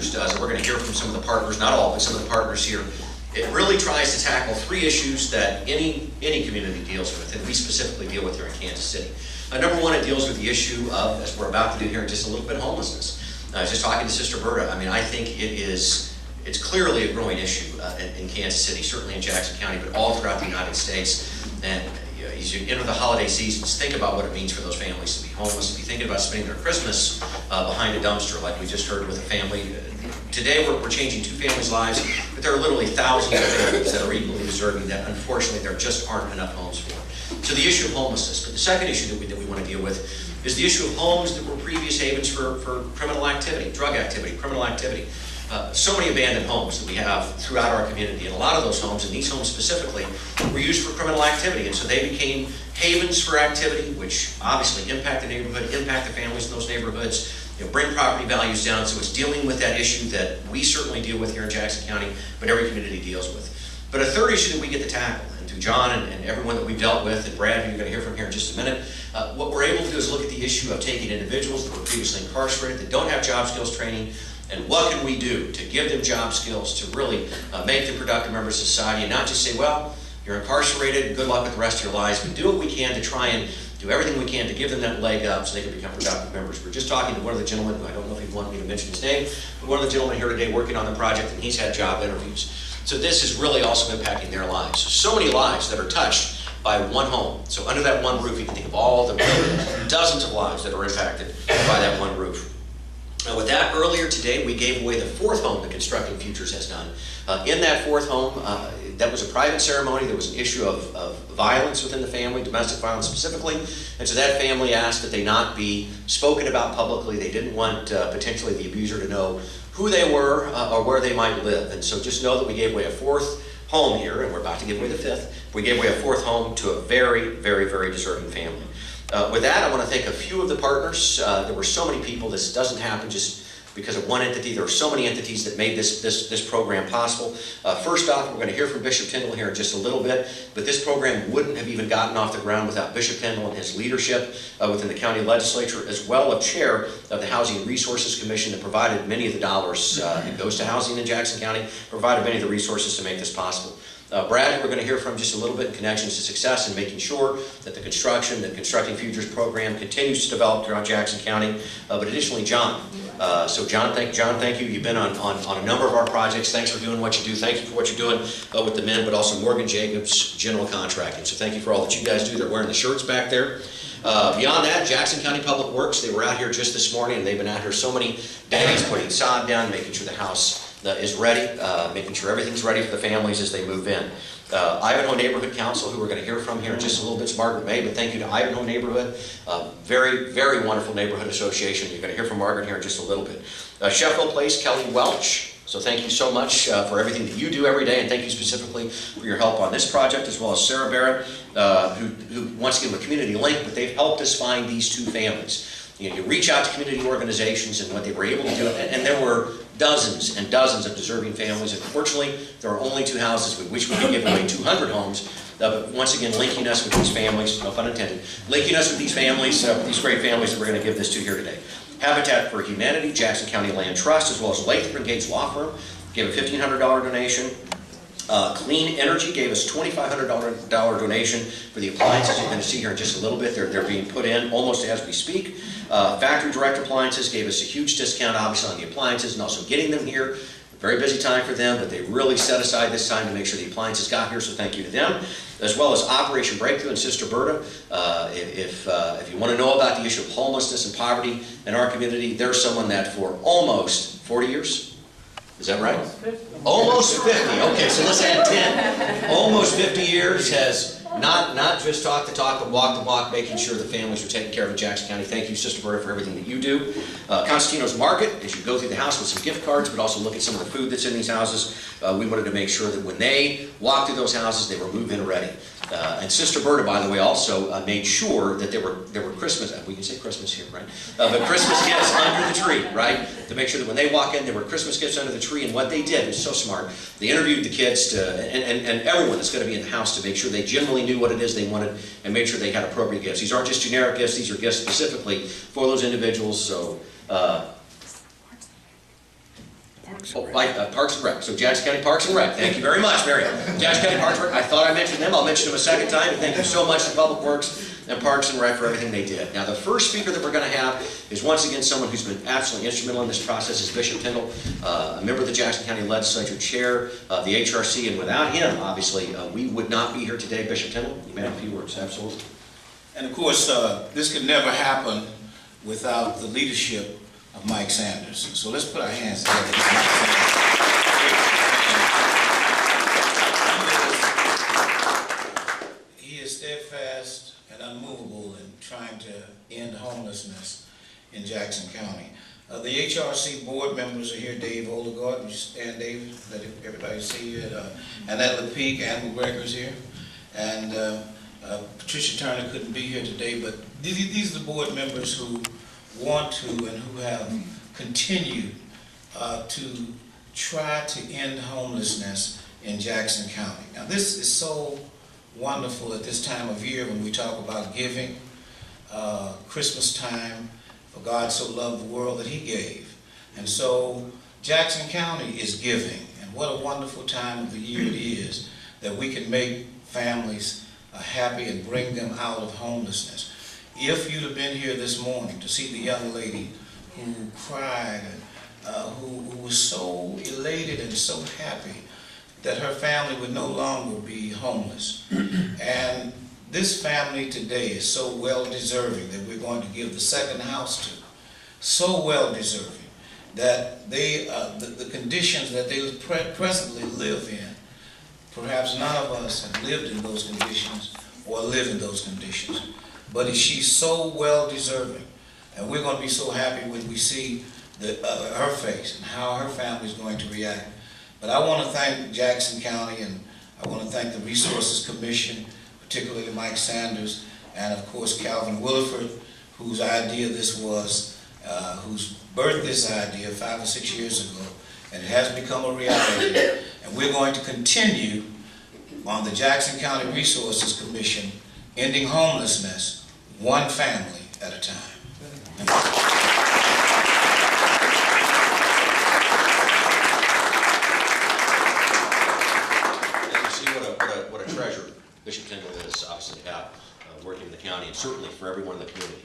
Futures does, and we're going to hear from some of the partners, not all, but some of the partners here. It really tries to tackle 3 issues that any community deals with, and we specifically deal with here in Kansas City. Number 1, it deals with the issue of, as we're about to do here in just a little bit, homelessness. I was just talking to Sister Berta. I mean, I think it's clearly a growing issue in Kansas City, certainly in Jackson County, but all throughout the United States. And as you enter the holiday seasons, think about what it means for those families to be homeless, to be thinking about spending their Christmas behind a dumpster, like we just heard with a family. Today we're changing 2 families' lives, but there are literally thousands of families that are equally deserving that unfortunately there just aren't enough homes for. So the issue of homelessness. But the second issue that we want to deal with is the issue of homes that were previous havens for criminal activity, drug activity, criminal activity. So many abandoned homes that we have throughout our community, and a lot of those homes, and these homes specifically, were used for criminal activity, and so they became havens for activity, which obviously impact the neighborhood, impact the families in those neighborhoods, bring property values down. So it's dealing with that issue that we certainly deal with here in Jackson County, but every community deals with. But a third issue that we get to tackle, and through John and everyone that we've dealt with, and Brad, who you're going to hear from here in just a minute, what we're able to do is look at the issue of taking individuals that were previously incarcerated, that don't have job skills training, and what can we do to give them job skills to really make them productive members of society, and not just say, well, you're incarcerated, good luck with the rest of your lives, but do what we can to try and do everything we can to give them that leg up so they can become productive members. We're just talking to one of the gentlemen, who I don't know if he'd want me to mention his name, but one of the gentlemen here today working on the project, and he's had job interviews. So this is really also impacting their lives. So many lives that are touched by one home. So under that one roof, you can think of all the dozens of lives that are impacted by that one roof. Now with that, earlier today, we gave away the 4th home that Constructing Futures has done. In that 4th home, that was a private ceremony. There was an issue of violence within the family, domestic violence specifically, and so that family asked that they not be spoken about publicly. They didn't want potentially the abuser to know who they were or where they might live. And so just know that we gave away a 4th home here, and we're about to give away the 5th. We gave away a 4th home to a very, very, very deserving family. With that, I want to thank a few of the partners. There were so many people. This doesn't happen just because of one entity. There are so many entities that made this program possible. First off, we're going to hear from Bishop Tyndall here in just a little bit, but this program wouldn't have even gotten off the ground without Bishop Tyndall and his leadership within the county legislature, as well as chair of the Housing and Resources Commission that provided many of the dollars that goes to housing in Jackson County, provided many of the resources to make this possible. Brad, we're going to hear from just a little bit in connections to success and making sure that the Constructing Futures program continues to develop throughout Jackson County. But additionally, John. So John, thank you. You've been on a number of our projects. Thanks for doing what you do. Thank you for what you're doing with the men, but also Morgan Jacobs General Contracting. So thank you for all that you guys do. They're wearing the shirts back there. Beyond that, Jackson County Public Works, they were out here just this morning, and they've been out here so many days putting sod down, making sure the house is ready, making sure everything's ready for the families as they move in. Ivanhoe Neighborhood Council, who we're going to hear from here in just a little bit, is Margaret May, but thank you to Ivanhoe Neighborhood. Very, very wonderful neighborhood association. You're going to hear from Margaret here in just a little bit. Sheffield Place, Kelly Welch. So thank you so much for everything that you do every day, and thank you specifically for your help on this project, as well as Sarah Barrett, who wants to give a community link, but they've helped us find these 2 families. You reach out to community organizations and what they were able to do, and there were dozens and dozens of deserving families. Unfortunately, there are only 2 houses. We wish we could give away 200 homes. But once again, linking us with these families, no pun intended, linking us with these families, these great families that we're going to give this to here today. Habitat for Humanity, Jackson County Land Trust, as well as Lathrop and Gates Law Firm gave a $1,500 donation. Clean Energy gave us $2,500 donation for the appliances. You're going to see here in just a little bit. They're being put in almost as we speak. Factory Direct Appliances gave us a huge discount, obviously, on the appliances and also getting them here. Very busy time for them, but they really set aside this time to make sure the appliances got here, so thank you to them. As well as Operation Breakthrough and Sister Berta. If you want to know about the issue of homelessness and poverty in our community, there's someone that for almost 40 years, is that right? Almost 50. Okay, so let's add 10. Almost 50 years has not just talk the talk, but walk the walk, making sure the families are taken care of in Jackson County. Thank you, Sister Berta, for everything that you do. Constantino's Market, as you go through the house with some gift cards, but also look at some of the food that's in these houses. We wanted to make sure that when they walk through those houses, they were move-in ready. And Sister Berta, by the way, also made sure that there were Christmas, we can say Christmas here, right? But Christmas gifts under the tree, right? To make sure that when they walk in, there were Christmas gifts under the tree. And what they did was so smart. They interviewed the kids and everyone that's going to be in the house to make sure they generally knew what it is they wanted and make sure they had appropriate gifts. These aren't just generic gifts. These are gifts specifically for those individuals. So Parks and Rec. So Jackson County Parks and Rec. Thank you very much, Mary. Jackson County Parks and Rec. I thought I mentioned them. I'll mention them a second time. And thank you so much to Public Works and Parks and Rec for everything they did. Now, the first speaker that we're going to have is once again someone who's been absolutely instrumental in this process, is Bishop Tyndall, a member of the Jackson County Legislature, chair of the HRC, and without him, obviously, we would not be here today. Bishop Tyndall, you may have a few words. Absolutely. And of course, this could never happen without the leadership of Mike Sanders. So let's put our hands together for Mike Sanders. He is steadfast and unmovable in trying to end homelessness in Jackson County. The HRC board members are here. Dave Olegard, would you stand, Dave? Let everybody see you. Annette LePeak, Ann McGregor's here. And Patricia Turner couldn't be here today, but these are the board members who want to and who have continued to try to end homelessness in Jackson County. Now, this is so wonderful at this time of year when we talk about giving, Christmas time, for God so loved the world that He gave. And so Jackson County is giving, and what a wonderful time of the year it is that we can make families happy and bring them out of homelessness. If you'd have been here this morning to see the young lady who cried and who was so elated and so happy that her family would no longer be homeless. And this family today is so well deserving that we're going to give the second house to. So well deserving that they, the conditions that they presently live in, perhaps none of us have lived in those conditions or live in those conditions. But she's so well deserving, and we're going to be so happy when we see her face and how her family is going to react. But I want to thank Jackson County, and I want to thank the Resources Commission, particularly Mike Sanders, and of course Calvin Williford, whose idea this was, who's birthed this idea 5 or 6 years ago, and it has become a reality. And we're going to continue on the Jackson County Resources Commission, ending homelessness one family at a time. And you see what a treasure Bishop Tyndall is, obviously, to have working in the county, and certainly for everyone in the community.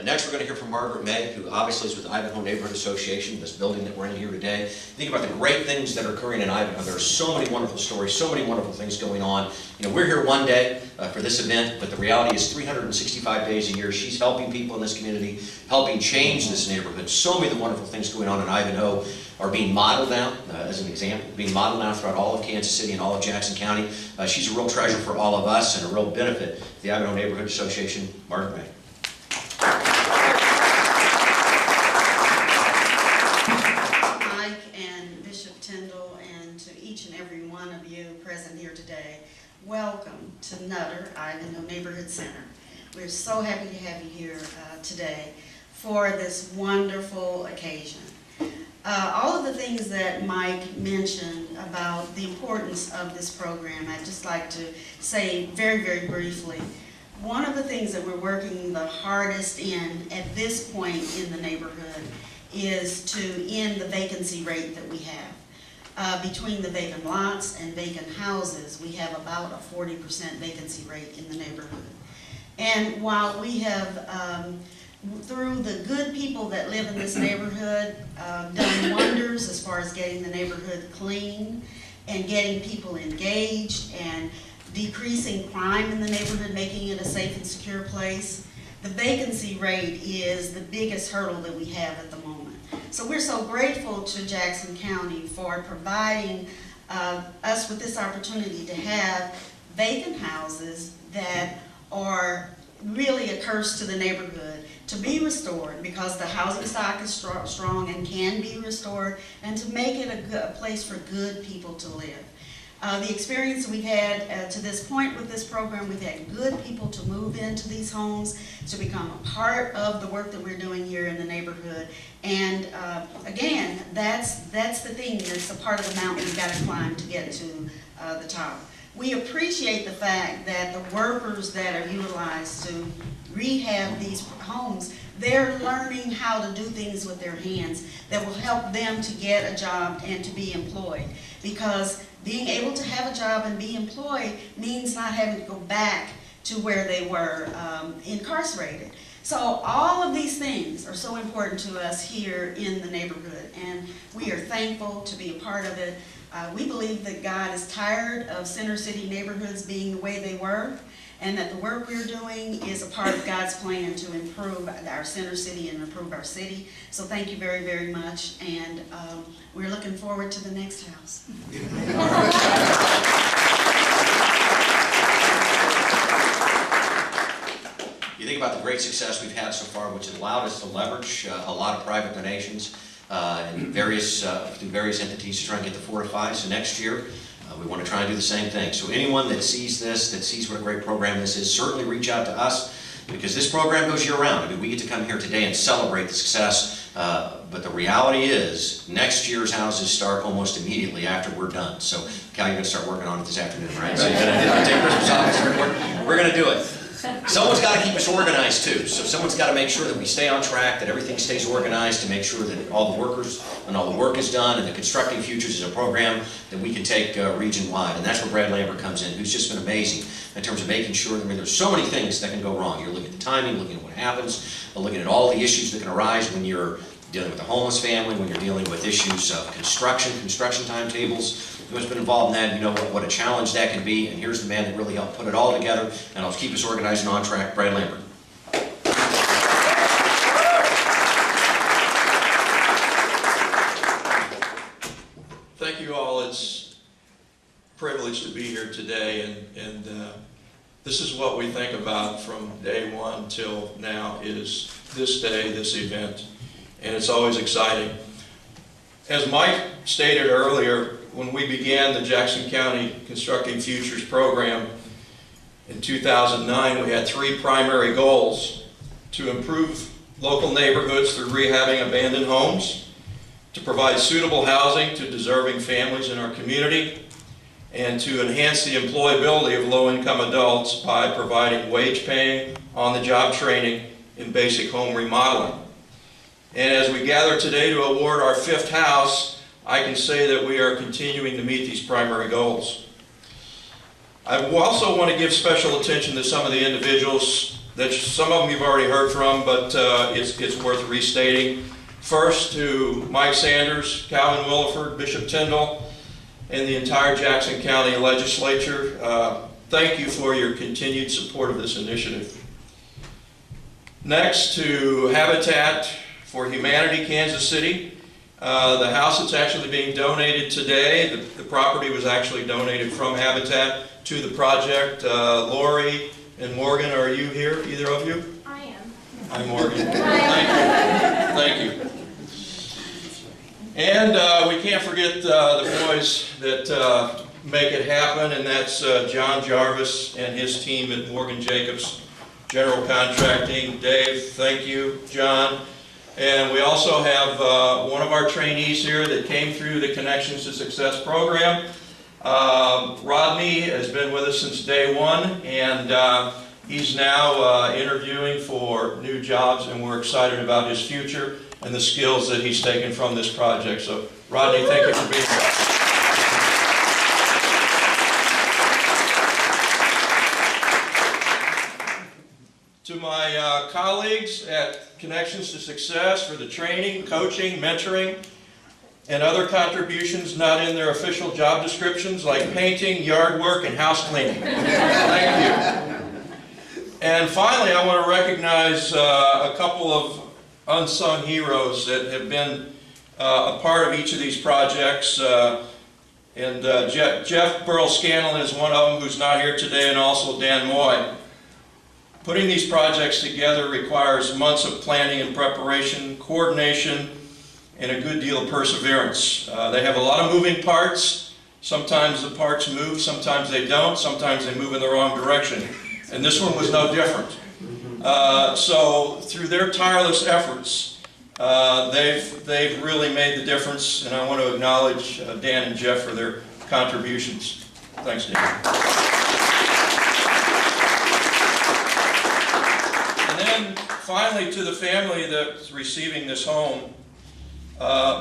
Next, we're going to hear from Margaret May, who obviously is with the Ivanhoe Neighborhood Association, this building that we're in here today. Think about the great things that are occurring in Ivanhoe. There are so many wonderful stories, so many wonderful things going on. You know, we're here one day for this event, but the reality is 365 days a year, she's helping people in this community, helping change this neighborhood. So many of the wonderful things going on in Ivanhoe are being modeled now, as an example, being modeled now throughout all of Kansas City and all of Jackson County. She's a real treasure for all of us and a real benefit to the Ivanhoe Neighborhood Association. Margaret May. Welcome to Nutter, Ivanhoe Neighborhood Center. We're so happy to have you here today for this wonderful occasion. All of the things that Mike mentioned about the importance of this program, I'd just like to say very, very briefly. One of the things that we're working the hardest in at this point in the neighborhood is to end the vacancy rate that we have. Between the vacant lots and vacant houses, we have about a 40% vacancy rate in the neighborhood. And while we have, through the good people that live in this neighborhood, done wonders as far as getting the neighborhood clean and getting people engaged and decreasing crime in the neighborhood, making it a safe and secure place, the vacancy rate is the biggest hurdle that we have at the moment. So we're so grateful to Jackson County for providing us with this opportunity to have vacant houses that are really a curse to the neighborhood to be restored, because the housing stock is strong and can be restored, and to make it a place for good people to live. The experience we've had to this point with this program, we've had good people to move into these homes, to become a part of the work that we're doing here in the neighborhood. And again, that's the thing. It's a part of the mountain we've got to climb to get to the top. We appreciate the fact that the workers that are utilized to rehab these homes, they're learning how to do things with their hands that will help them to get a job and to be employed. Because being able to have a job and be employed means not having to go back to where they were incarcerated. So all of these things are so important to us here in the neighborhood, and we are thankful to be a part of it. We believe that God is tired of Center City neighborhoods being the way they were, and that the work we're doing is a part of God's plan to improve our Center City and improve our city. So thank you very, very much, and we're looking forward to the next house. You think about the great success we've had so far, which has allowed us to leverage a lot of private donations and through various entities to try and get the 4 to 5. So next year, we want to try and do the same thing. So anyone that sees this, that sees what a great program this is, certainly reach out to us, because this program goes year-round. I mean, we get to come here today and celebrate the success, but the reality is, next year's houses start almost immediately after we're done. So, Cal, you're going to start working on it this afternoon, right? So you're going to take Christmas off and start working. We're going to do it. Someone's got to keep us organized too. So someone's got to make sure that we stay on track, that everything stays organized, to make sure that all the workers and all the work is done, and that Constructing Futures is a program that we can take region-wide. And that's where Brad Lambert comes in, who's just been amazing in terms of making sure that, I mean, there's so many things that can go wrong. You're looking at the timing, looking at what happens, looking at all the issues that can arise when you're dealing with a homeless family, when you're dealing with issues of construction timetables. Who's been involved in that, you know what a challenge that can be, and here's the man that really helped put it all together and helps keep us organized and on track, Brad Lambert. Thank you all. It's a privilege to be here today, and this is what we think about from day one till now, is this day, this event, and it's always exciting. As Mike stated earlier, when we began the Jackson County Constructing Futures program in 2009, we had 3 primary goals: to improve local neighborhoods through rehabbing abandoned homes, to provide suitable housing to deserving families in our community, and to enhance the employability of low-income adults by providing wage-paying, on-the-job training in basic home remodeling. And as we gather today to award our 5th house, I can say that we are continuing to meet these primary goals. I also want to give special attention to some of the individuals that some of them you've already heard from, but it's worth restating. First, to Mike Sanders, Calvin Williford, Bishop Tyndall, and the entire Jackson County Legislature. Thank you for your continued support of this initiative. Next, to Habitat for Humanity, Kansas City. The house that's actually being donated today, the property was actually donated from Habitat to the project. Lori and Morgan, are you here, either of you? I am. Hi, Morgan. Thank you. And we can't forget the boys that make it happen, and that's John Jarvis and his team at Morgan Jacobs General Contracting. Dave, thank you. John. And we also have one of our trainees here that came through the Connections to Success program. Rodney has been with us since day one, and he's now interviewing for new jobs, and we're excited about his future and the skills that he's taken from this project. So, Rodney, thank you for being here. To my colleagues at Connections to Success for the training, coaching, mentoring, and other contributions not in their official job descriptions, like painting, yard work, and house cleaning. Thank you. And finally, I want to recognize a couple of unsung heroes that have been a part of each of these projects. Jeff Burrell-Scanlon is one of them, who's not here today, and also Dan Moy. Putting these projects together requires months of planning and preparation, coordination, and a good deal of perseverance. They have a lot of moving parts. Sometimes the parts move, sometimes they don't, sometimes they move in the wrong direction. And this one was no different. So through their tireless efforts, they've really made the difference, and I want to acknowledge Dan and Jeff for their contributions. Thanks, Dan. And then Finally, to the family that's receiving this home,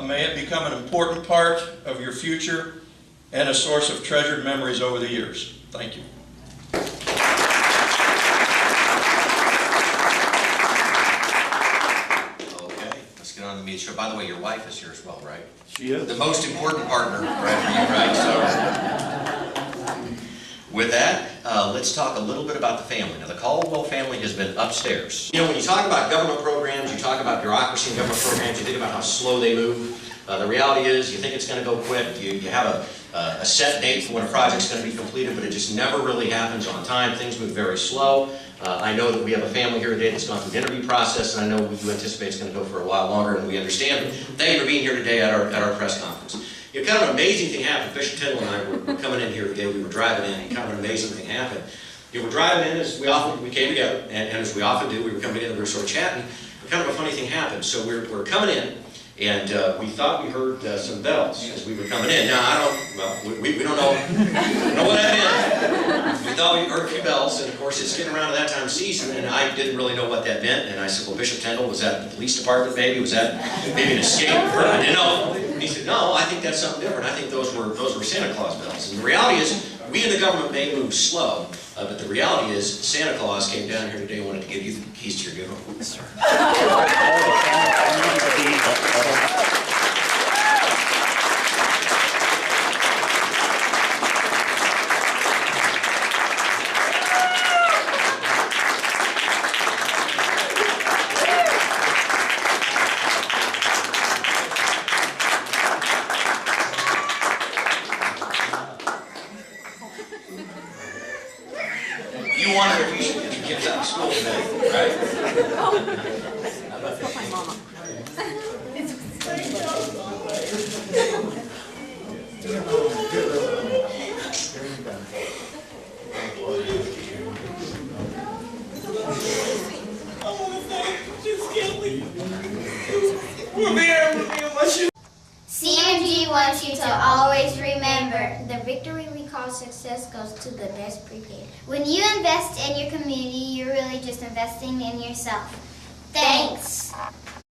may it become an important part of your future and a source of treasured memories over the years. Thank you. Okay, let's get on the meat show. By the way, your wife is here as well, right? She is. The most important partner, right, for you, right? So, with that, let's talk a little bit about the family. Now, the Caldwell family has been upstairs. You know, when you talk about government programs, you talk about bureaucracy in government programs, you think about how slow they move. The reality is, you think it's going to go quick. You have a set date for when a project's going to be completed, but it just never really happens on time. Things move very slow. I know that we have a family here today that's gone through the interview process, and I know you anticipate it's going to go for a while longer, and we understand. Thank you for being here today at our press conference. You know, kind of an amazing thing happened. Bishop Tyndall and I were coming in here today. We were driving in, and kind of an amazing thing happened. You know, we're driving in, as we came together, and as we often do, we were coming together, we were sort of chatting. Kind of a funny thing happened. So we're coming in, and we thought we heard some bells as we were coming in. Now, we don't know what that meant. We thought we heard a few bells, and of course it's getting around to that time of season, and I didn't really know what that meant. And I said, well, Bishop Tyndall, was that the police department maybe? Was that maybe an escape? I didn't know. And he said, no, I think that's something different. I think those were Santa Claus bells. And the reality is, we in the government may move slow, but the reality is Santa Claus came down here today and wanted to give you the keys to your good home. Yes, sir. You wonder if you should get your kids out of school today, right? CMG wants you to always remember, the victory we call success goes to the best prepared. When you invest in your community, you're really just investing in yourself. Thanks.